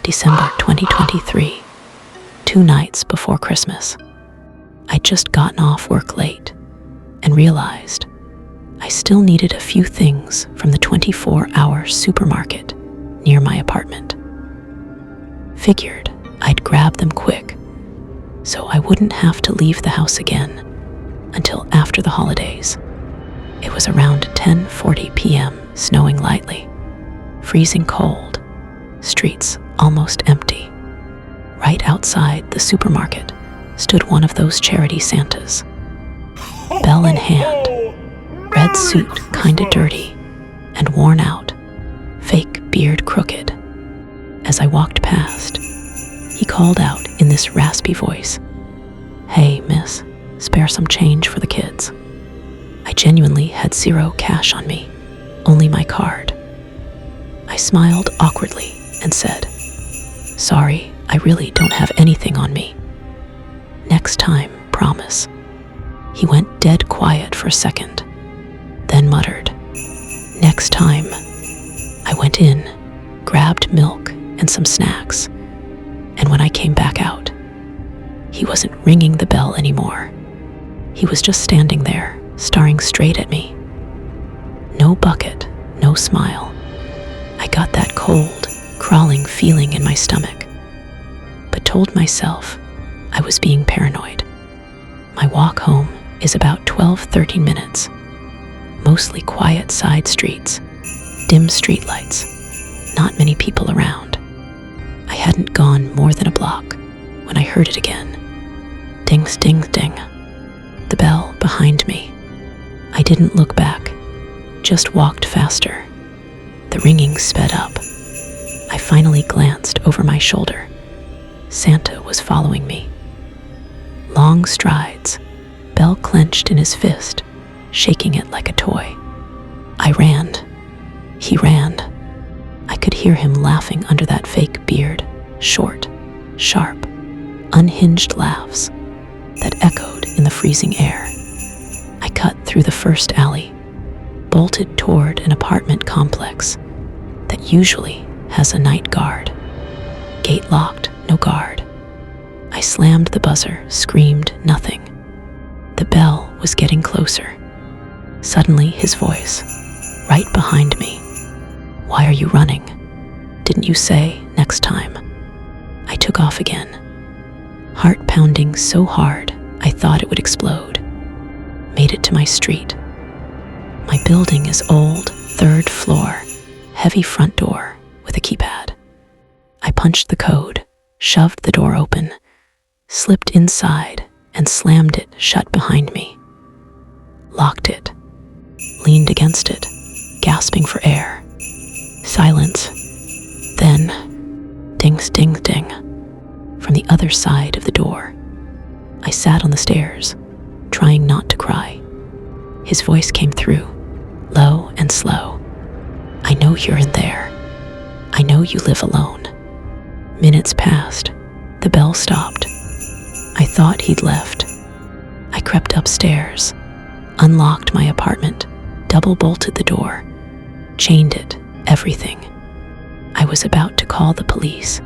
December 2023, 2 nights before Christmas. I'd just gotten off work late and realized I still needed a few things from the 24-hour supermarket near my apartment. Figured I'd grab them quick so I wouldn't have to leave the house again until after the holidays. It was around 10:40 p.m., snowing lightly, freezing cold, streets almost empty. Right outside the supermarket stood one of those charity Santas, bell in hand, red suit kinda dirty and worn out, fake beard crooked. As I walked past, he called out in this raspy voice, "Hey, miss, spare some change for the kids." I genuinely had zero cash on me, only my card. I smiled awkwardly and said, "Sorry, I really don't have anything on me. Next time, promise." He went dead quiet for a second, then muttered, "Next time." I went in, grabbed milk and some snacks, and when I came back out, he wasn't ringing the bell anymore. He was just standing there, staring straight at me. No bucket, no smile. I got that cold, crawling feeling in my stomach, but told myself I was being paranoid. My walk home is about 12-13 minutes, mostly quiet side streets, dim streetlights, not many people around. I hadn't gone more than a block when I heard it again. Ding, ding, ding. The bell behind me. I didn't look back, just walked faster. The ringing sped up. I finally glanced over my shoulder. Santa was following me. Long strides, bell clenched in his fist, shaking it like a toy. I ran. He ran. I could hear him laughing under that fake beard, short, sharp, unhinged laughs that echoed in the freezing air. I cut through the first alley, bolted toward an apartment complex that usually has a night guard. Gate locked, no guard. I slammed the buzzer, screamed nothing. The bell was getting closer. Suddenly, his voice, right behind me. "Why are you running? Didn't you say next time?" I took off again, heart pounding so hard I thought it would explode. Made it to my street. My building is old, 3rd floor, heavy front door with a keypad. I punched the code, shoved the door open, slipped inside and slammed it shut behind me. Locked it, leaned against it, gasping for air. Silence. Then, ding, ding, ding, from the other side of the door. I sat on the stairs, trying not to cry. His voice came through, low and slow. "I know you're in there. I know you live alone." Minutes passed. The bell stopped. I thought he'd left. I crept upstairs, unlocked my apartment, double-bolted the door, chained it, everything. I was about to call the police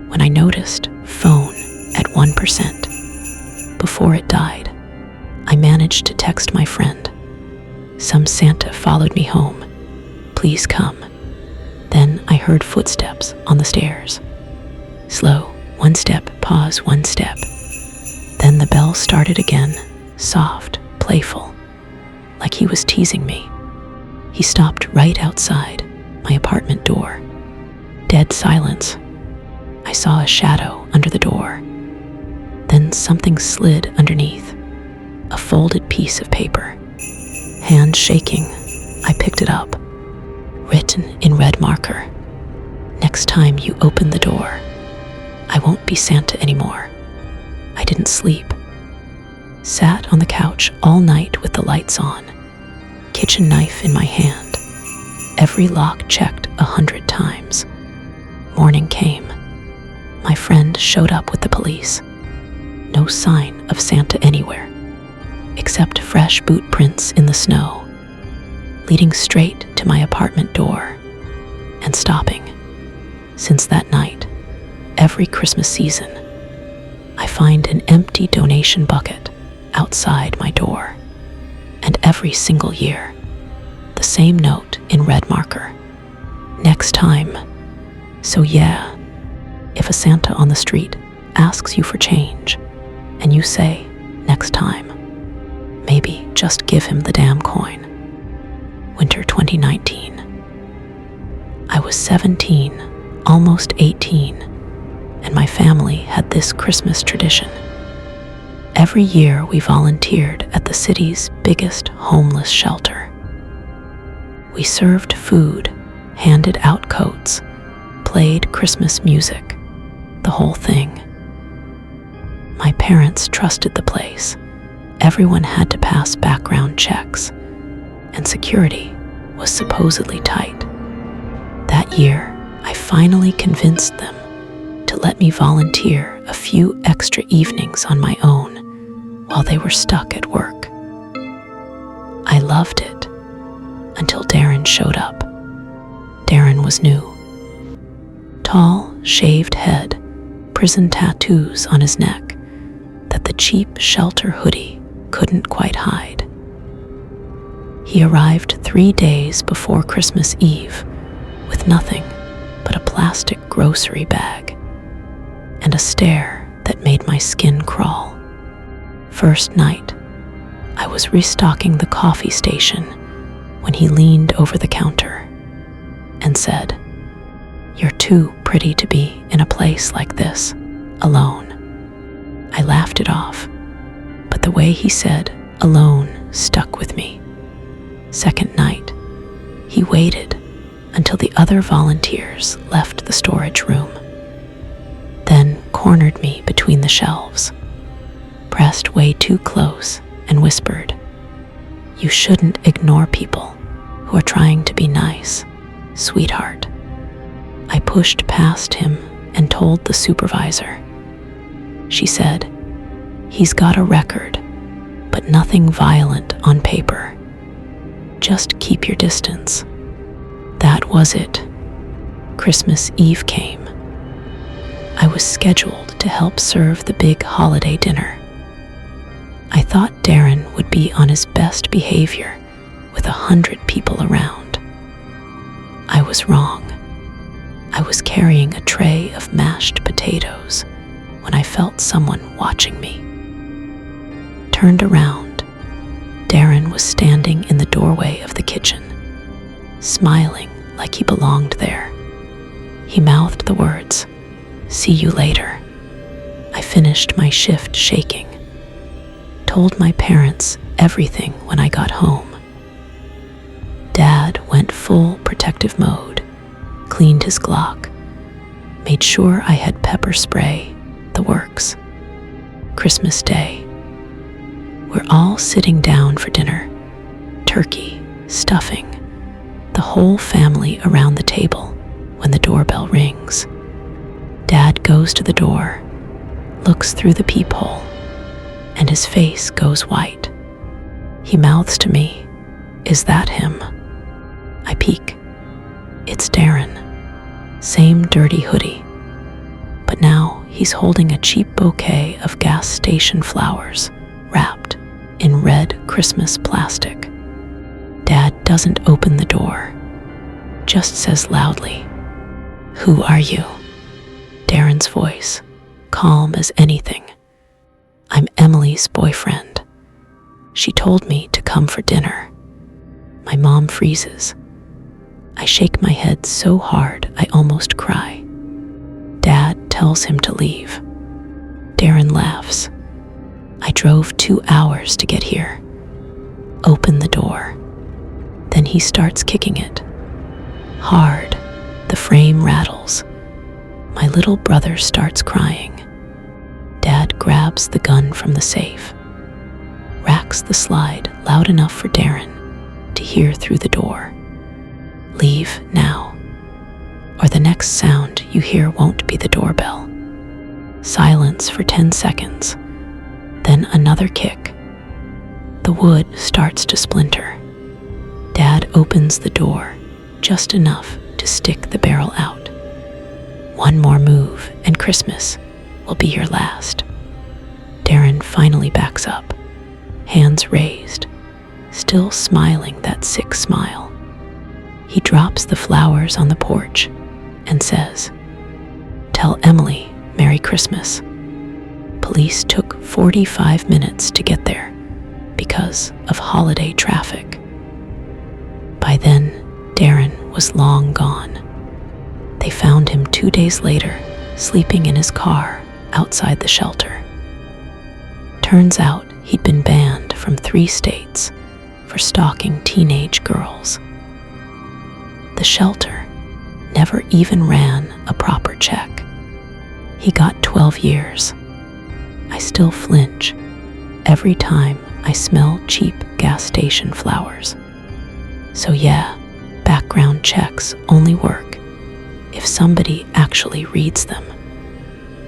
when I noticed phone at 1%. Before it died, I managed to text my friend. "Some Santa followed me home. Please come." Then I heard footsteps on the stairs. Slow, 1 step, pause, 1 step. Then the bell started again, soft, playful, like he was teasing me. He stopped right outside my apartment door. Dead silence. I saw a shadow under the door. Then something slid underneath, a folded piece of paper. Hand shaking, I picked it up. Written in red marker, "Next time you open the door, I won't be Santa anymore." I didn't sleep. Sat on the couch all night with the lights on, kitchen knife in my hand. Every lock checked 100 times. Morning came. My friend showed up with the police. No sign of Santa anywhere, except fresh boot prints in the snow, leading straight to my apartment door and stopping. Since that night, every Christmas season, I find an empty donation bucket outside my door. And every single year, the same note in red marker. Next time. So yeah, if a Santa on the street asks you for change and you say, next time, maybe just give him the damn coin. Winter 2019. I was 17, almost 18, and my family had this Christmas tradition. Every year we volunteered at the city's biggest homeless shelter. We served food, handed out coats, played Christmas music, the whole thing. My parents trusted the place. Everyone had to pass background checks, and security was supposedly tight. That year, I finally convinced them to let me volunteer a few extra evenings on my own while they were stuck at work. I loved it until Darren showed up. Darren was new. Tall, shaved head, prison tattoos on his neck that the cheap shelter hoodie couldn't quite hide. He arrived 3 days before Christmas Eve with nothing but a plastic grocery bag and a stare that made my skin crawl. First night, I was restocking the coffee station when he leaned over the counter and said, "You're too pretty to be in a place like this, alone." I laughed it off, but the way he said "alone" stuck with me. Second night, he waited until the other volunteers left the storage room, then cornered me between the shelves, pressed way too close, and whispered, "You shouldn't ignore people who are trying to be nice, sweetheart." I pushed past him and told the supervisor. She said, "He's got a record, but nothing violent on paper. Just keep your distance." That was it. Christmas Eve came. I was scheduled to help serve the big holiday dinner. I thought Darren would be on his best behavior with 100 people around. I was wrong. I was carrying a tray of mashed potatoes when I felt someone watching me. Turned around, Darren was standing in the doorway of the kitchen, smiling like he belonged there. He mouthed the words, "See you later." I finished my shift shaking. Told my parents everything when I got home. Dad went full protective mode, cleaned his Glock, made sure I had pepper spray, the works. Christmas Day. We're all sitting down for dinner. Turkey, stuffing, the whole family around the table when the doorbell rings. Dad goes to the door, looks through the peephole, and his face goes white. He mouths to me, "Is that him?" I peek. It's Darren. Same dirty hoodie. But now he's holding a cheap bouquet of gas station flowers wrapped in red Christmas plastic. Dad doesn't open the door, just says loudly, "Who are you?" Darren's voice, calm as anything. "I'm Emily's boyfriend. She told me to come for dinner." My mom freezes. I shake my head so hard I almost cry. Dad tells him to leave. Darren laughs. I drove 2 hours to get here. Open the door. Then he starts kicking it. Hard. The frame rattles. My little brother starts crying. Dad grabs the gun from the safe, racks the slide loud enough for Darren to hear through the door. "Leave now, or the next sound you hear won't be the doorbell." Silence for 10 seconds, then another kick. The wood starts to splinter. Dad opens the door just enough to stick the barrel out. One more move and Christmas will be your last. Darren finally backs up, hands raised, still smiling that sick smile. He drops the flowers on the porch and says, "Tell Emily Merry Christmas." Police took 45 minutes to get there because of holiday traffic. By then, Darren was long gone. They found him 2 days later, sleeping in his car outside the shelter. Turns out he'd been banned from 3 states for stalking teenage girls. The shelter never even ran a proper check. He got 12 years. I still flinch every time I smell cheap gas station flowers. So yeah, background checks only work if somebody actually reads them.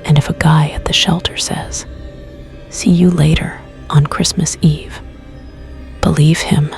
And if a guy at the shelter says, "See you later on Christmas Eve," believe him.